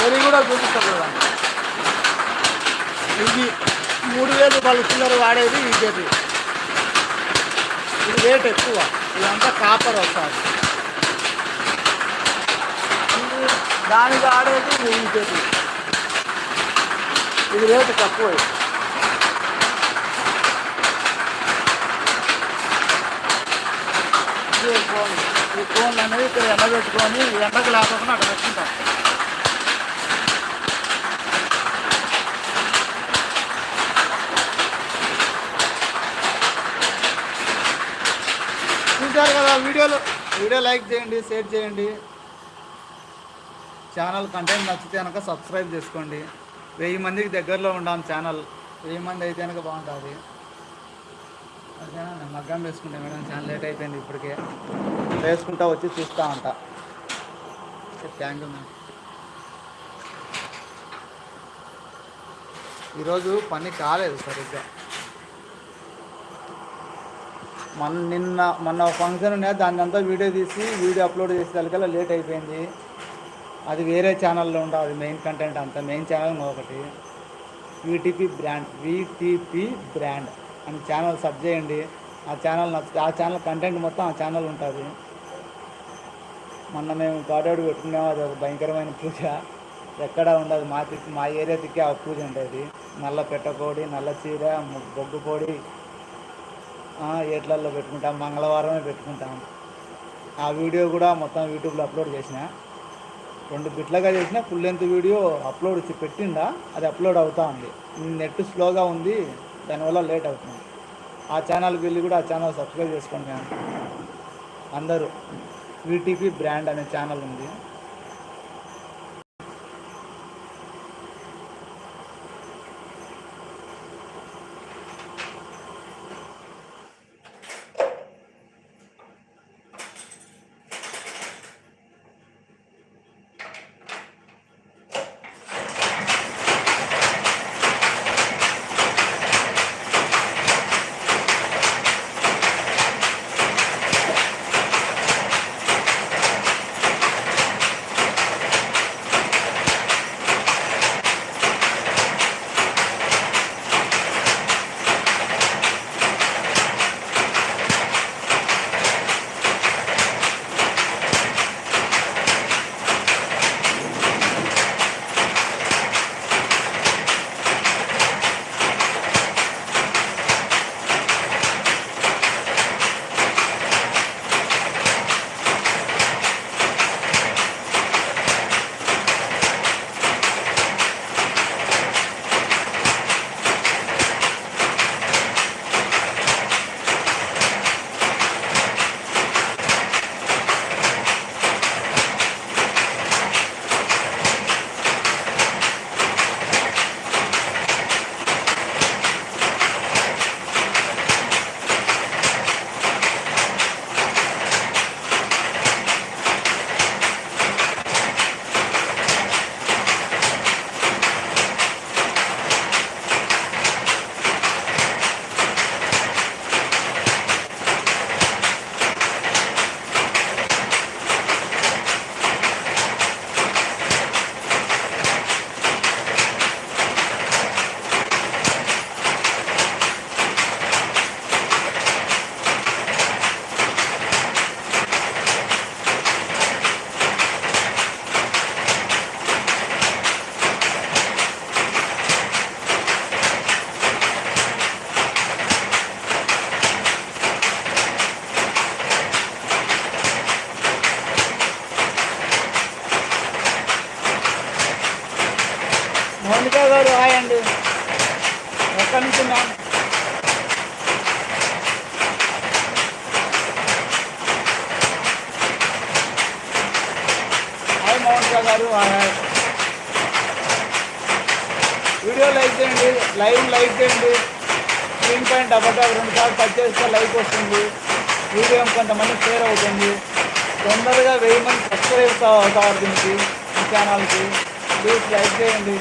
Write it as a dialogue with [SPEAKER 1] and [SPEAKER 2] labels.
[SPEAKER 1] వైరీ కూడా చూపిస్తారు కదా. ఇది 3000 రూపాయలు చిల్లర వాడేది ఈజీ. ఇది రేట్ ఎక్కువ, ఇదంతా కాపర్ వస్తుంది. దానికి ఆడేది ఈజీ, ఇది రేటు తక్కువ. ఫోన్, ఈ ఫోన్ అనేది ఇక్కడ ఎండబెట్టుకొని ఎండకు లేకుండా అక్కడ పెట్టుకుంటాం. చూశారు కదా వీడియో లైక్ చేయండి, షేర్ చేయండి. ఛానల్ కంటెంట్ నచ్చితే కనుక సబ్స్క్రైబ్ చేసుకోండి. 1000 మందికి దగ్గరలో ఉండాలి ఛానల్. 1000 మంది అయితే కనుక బాగుంటుంది. ఓకేనా, నేను మగ్గం వేసుకుంటాను మేడం. చాలా లేట్ అయిపోయింది, ఇప్పటికే వేసుకుంటా వచ్చి చూస్తూ ఉంటా. Thank you ma'am. ఈరోజు పని కాలేదు సరిగ్గా. మొన్న ఫంక్షన్ ఉన్నాయి, దాన్ని అంతా వీడియో అప్లోడ్ చేసేదానికల్లా లేట్ అయిపోయింది. అది వేరే ఛానల్లో ఉండవు, అది మెయిన్ కంటెంట్ అంతా. మెయిన్ ఛానల్ ఒకటి వీటీపీ బ్రాండ్ అని ఛానల్ సబ్ చేయండి. ఆ ఛానల్ నచ్చితే, ఆ ఛానల్ కంటెంట్ మొత్తం ఆ ఛానల్ ఉంటుంది. మొన్న మేము కాటోడు పెట్టుకున్నాము, అది ఒక భయంకరమైన పూజ. ఎక్కడా ఉండదు, మా ఏరియా దిక్కే ఆ పూజ ఉంటుంది. నల్ల పెట్టకోడి, నల్ల చీర, బొగ్గు పొడి ఏట్లల్లో పెట్టుకుంటాం. మంగళవారమే పెట్టుకుంటాం. ఆ వీడియో కూడా మొత్తం యూట్యూబ్లో అప్లోడ్ చేసిన. 2 బిట్లుగా చేసిన ఫుల్ లెంత్ వీడియో అప్లోడ్ పెట్టిండా, అది అప్లోడ్ అవుతూ ఉంది. నెట్ స్లోగా ఉంది, దానివల్ల లేట్ అవుతుంది. ఆ ఛానల్కి వెళ్ళి కూడా ఆ ఛానల్ సబ్స్క్రైబ్ చేసుకోండి అందరూ. వీటీపీ బ్రాండ్ అనే ఛానల్ ఉంది. మౌనిక గారు హాయ్ అండి, ఎక్కడి నుంచి మ్యామ్? హాయ్ మౌనిక గారు హాయ్. వీడియో లైక్ చేయండి, లైక్ చేయండి. స్క్రీన్ పైన డబ్బా 2 సార్లు టచ్ చేస్తే లైక్ వస్తుంది. వీడియో కొంతమంది షేర్ అవుతుంది. తొందరగా 1000 మంది సబ్స్క్రైబ్ అవుతారు దీనికి, ఈ ఛానల్కి. ప్లీజ్ లైక్ చేయండి.